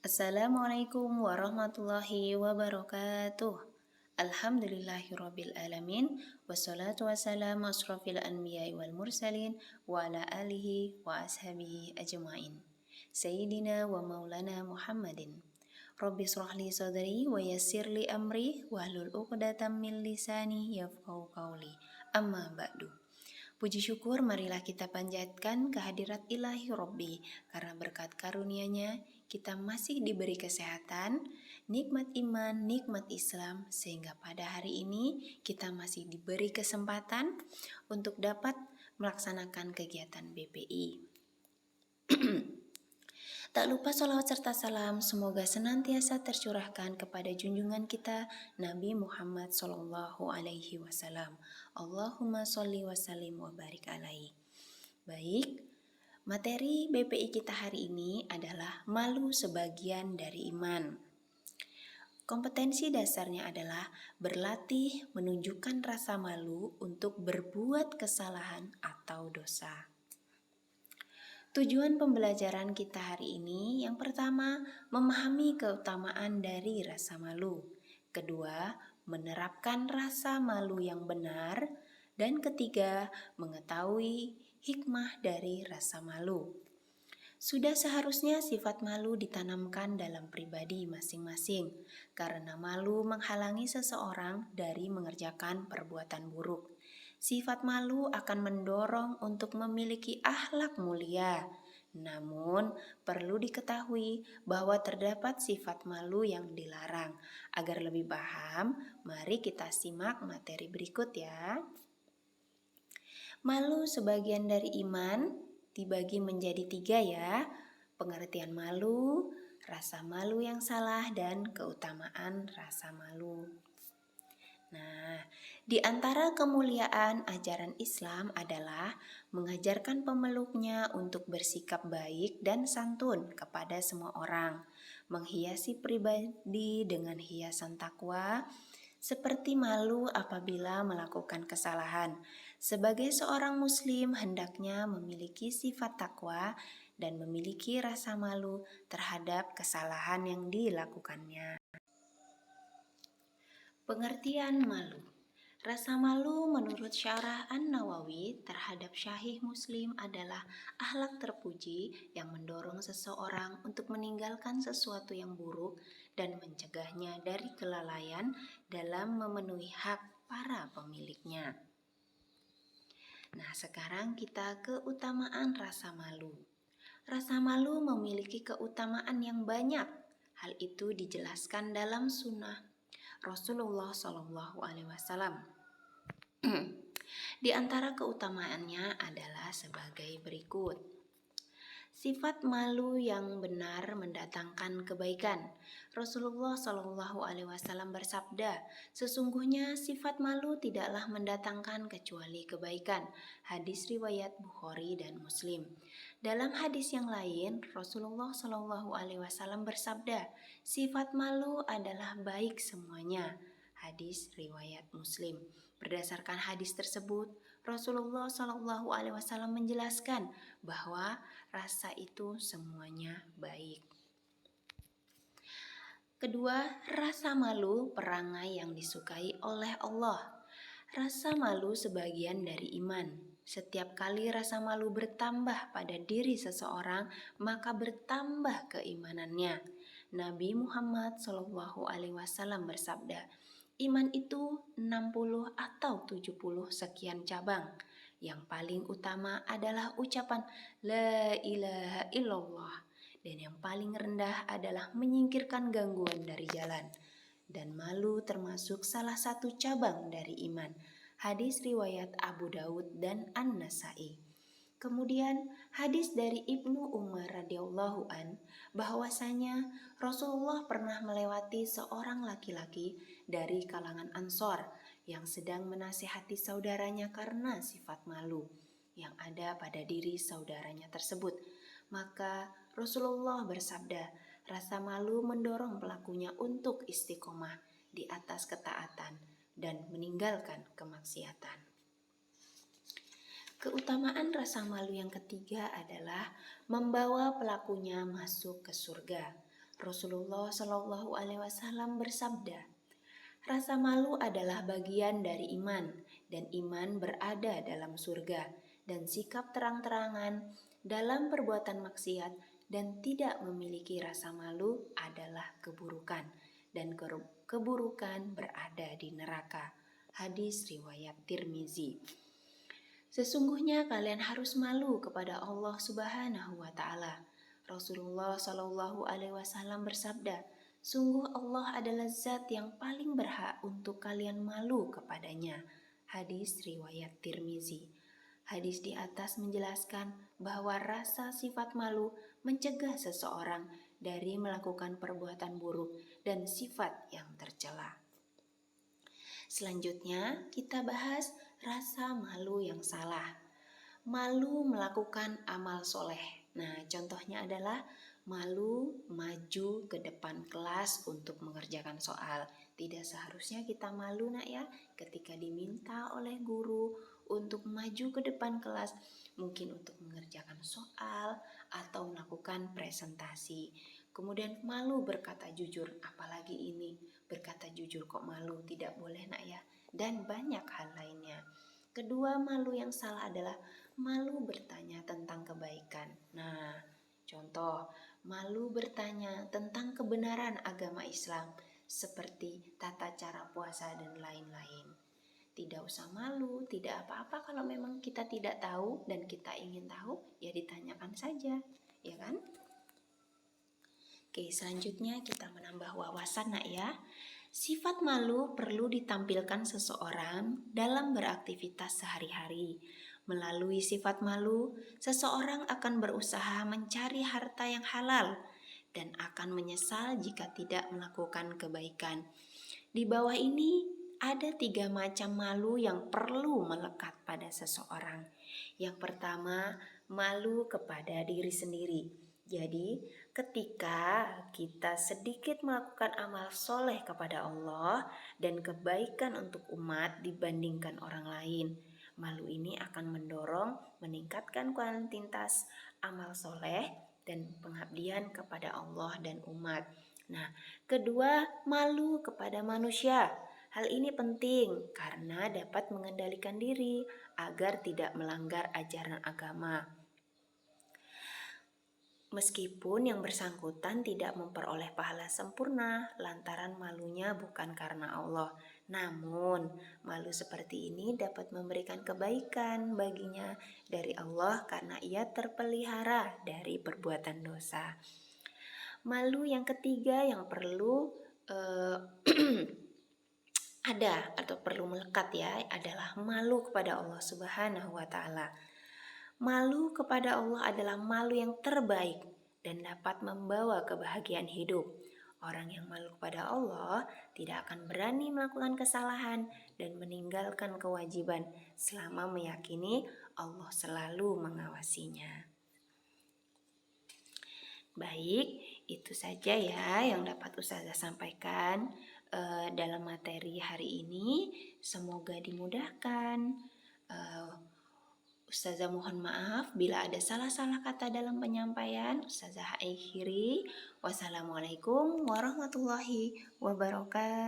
Assalamualaikum warahmatullahi wabarakatuh. Alhamdulillahirabbil alamin wassalatu wassalamu asrofil anbiya'i wal mursalin wa ala alihi wa ashabihi ajmain. Sayyidina wa maulana Muhammadin. Rabbi shrahli sadri wa yassirli amri wahlul 'uqdatam min lisani yafqahu qawli. Amma ba'du. Puji syukur marilah kita panjatkan kehadirat ilahi Rabbi, karena berkat karunia-Nya kita masih diberi kesehatan, nikmat iman, nikmat Islam, sehingga pada hari ini kita masih diberi kesempatan untuk dapat melaksanakan kegiatan BPI. Tak lupa sholawat serta salam semoga senantiasa tercurahkan kepada junjungan kita Nabi Muhammad Sallallahu Alaihi Wasallam. Allahumma sholli wa sallim wa barik alaihi. Baik, materi BPI kita hari ini adalah malu sebagian dari iman. Kompetensi dasarnya adalah berlatih menunjukkan rasa malu untuk berbuat kesalahan atau dosa. Tujuan pembelajaran kita hari ini yang pertama, memahami keutamaan dari rasa malu. Kedua, menerapkan rasa malu yang benar. Dan ketiga, mengetahui hikmah dari rasa malu. Sudah seharusnya sifat malu ditanamkan dalam pribadi masing-masing, karena malu menghalangi seseorang dari mengerjakan perbuatan buruk. Sifat malu akan mendorong untuk memiliki akhlak mulia. Namun, perlu diketahui bahwa terdapat sifat malu yang dilarang. Agar lebih paham, mari kita simak materi berikut ya. Malu sebagian dari iman dibagi menjadi 3 ya. Pengertian malu, rasa malu yang salah, dan keutamaan rasa malu. Nah, di antara kemuliaan ajaran Islam adalah mengajarkan pemeluknya untuk bersikap baik dan santun kepada semua orang, menghiasi pribadi dengan hiasan takwa, seperti malu apabila melakukan kesalahan. Sebagai seorang muslim hendaknya memiliki sifat takwa dan memiliki rasa malu terhadap kesalahan yang dilakukannya. Pengertian malu. Rasa malu menurut Syarah An-Nawawi terhadap syahih muslim adalah akhlak terpuji yang mendorong seseorang untuk meninggalkan sesuatu yang buruk dan mencegahnya dari kelalaian dalam memenuhi hak para pemiliknya. Nah, sekarang kita keutamaan rasa malu. Rasa malu memiliki keutamaan yang banyak. Hal itu dijelaskan dalam sunnah Rasulullah Shallallahu Alaihi Wasallam. Di antara keutamaannya adalah sebagai berikut. Sifat malu yang benar mendatangkan kebaikan. Rasulullah Shallallahu Alaihi Wasallam bersabda, sesungguhnya sifat malu tidaklah mendatangkan kecuali kebaikan. Hadis riwayat Bukhari dan Muslim. Dalam hadis yang lain, Rasulullah Shallallahu Alaihi Wasallam bersabda, sifat malu adalah baik semuanya. Hadis riwayat Muslim. Berdasarkan hadis tersebut, Rasulullah Shallallahu Alaihi Wasallam menjelaskan bahwa rasa itu semuanya baik. Kedua, rasa malu perangai yang disukai oleh Allah. Rasa malu sebagian dari iman. Setiap kali rasa malu bertambah pada diri seseorang, maka bertambah keimanannya. Nabi Muhammad SAW bersabda, iman itu 60 atau 70 sekian cabang. Yang paling utama adalah ucapan La ilaha illallah. Dan yang paling rendah adalah menyingkirkan gangguan dari jalan. Dan malu termasuk salah satu cabang dari iman. Hadis riwayat Abu Daud dan An-Nasai. Kemudian hadis dari Ibnu Umar radhiyallahu an bahwasanya Rasulullah pernah melewati seorang laki-laki dari kalangan Ansor yang sedang menasihati saudaranya karena sifat malu yang ada pada diri saudaranya tersebut. Maka Rasulullah bersabda, rasa malu mendorong pelakunya untuk istiqomah di atas ketaatan dan meninggalkan kemaksiatan. Keutamaan rasa malu yang ketiga adalah membawa pelakunya masuk ke surga. Rasulullah Shallallahu Alaihi Wasallam bersabda, rasa malu adalah bagian dari iman, dan iman berada dalam surga, dan sikap terang-terangan dalam perbuatan maksiat dan tidak memiliki rasa malu adalah keburukan, dan keburukan berada di neraka. Hadis riwayat Tirmizi. Sesungguhnya kalian harus malu kepada Allah Subhanahu wa taala. Rasulullah Shallallahu alaihi wasallam bersabda, sungguh Allah adalah zat yang paling berhak untuk kalian malu kepadanya. Hadis riwayat Tirmizi. Hadis di atas menjelaskan bahwa rasa sifat malu mencegah seseorang dari melakukan perbuatan buruk dan sifat yang tercela. Selanjutnya kita bahas rasa malu yang salah. Malu melakukan amal soleh. Nah, contohnya adalah malu maju ke depan kelas untuk mengerjakan soal. Tidak seharusnya kita malu nak ya ketika diminta oleh guru untuk maju ke depan kelas, mungkin untuk mengerjakan soal atau melakukan presentasi. Kemudian malu berkata jujur, apalagi ini berkata jujur kok malu, tidak boleh nak ya. Dan banyak hal lainnya. Kedua, malu yang salah adalah malu bertanya tentang kebaikan. Nah, contoh, malu bertanya tentang kebenaran agama Islam, seperti tata cara puasa dan lain-lain. Tidak usah malu, tidak apa-apa kalau memang kita tidak tahu dan kita ingin tahu, ya ditanyakan saja, ya kan? Oke, selanjutnya kita menambah wawasan nak ya. Sifat malu perlu ditampilkan seseorang dalam beraktivitas sehari-hari. Melalui sifat malu, seseorang akan berusaha mencari harta yang halal dan akan menyesal jika tidak melakukan kebaikan. Di bawah ini ada 3 macam malu yang perlu melekat pada seseorang. Yang pertama, malu kepada diri sendiri. Jadi, ketika kita sedikit melakukan amal soleh kepada Allah dan kebaikan untuk umat dibandingkan orang lain, malu ini akan mendorong meningkatkan kuantitas amal soleh dan pengabdian kepada Allah dan umat. Nah, kedua, malu kepada manusia. Hal ini penting karena dapat mengendalikan diri agar tidak melanggar ajaran agama. Meskipun yang bersangkutan tidak memperoleh pahala sempurna lantaran malunya bukan karena Allah. Namun, malu seperti ini dapat memberikan kebaikan baginya dari Allah karena ia terpelihara dari perbuatan dosa. Malu yang ketiga yang perlu ada atau perlu melekat ya adalah malu kepada Allah Subhanahu wa taala. Malu kepada Allah adalah malu yang terbaik dan dapat membawa kebahagiaan hidup. Orang yang malu kepada Allah tidak akan berani melakukan kesalahan dan meninggalkan kewajiban selama meyakini Allah selalu mengawasinya. Baik, itu saja ya yang dapat Ustazah sampaikan dalam materi hari ini. Semoga dimudahkan. Ustazah mohon maaf bila ada salah-salah kata dalam penyampaian. Ustazah akhiri. Wassalamualaikum warahmatullahi wabarakatuh.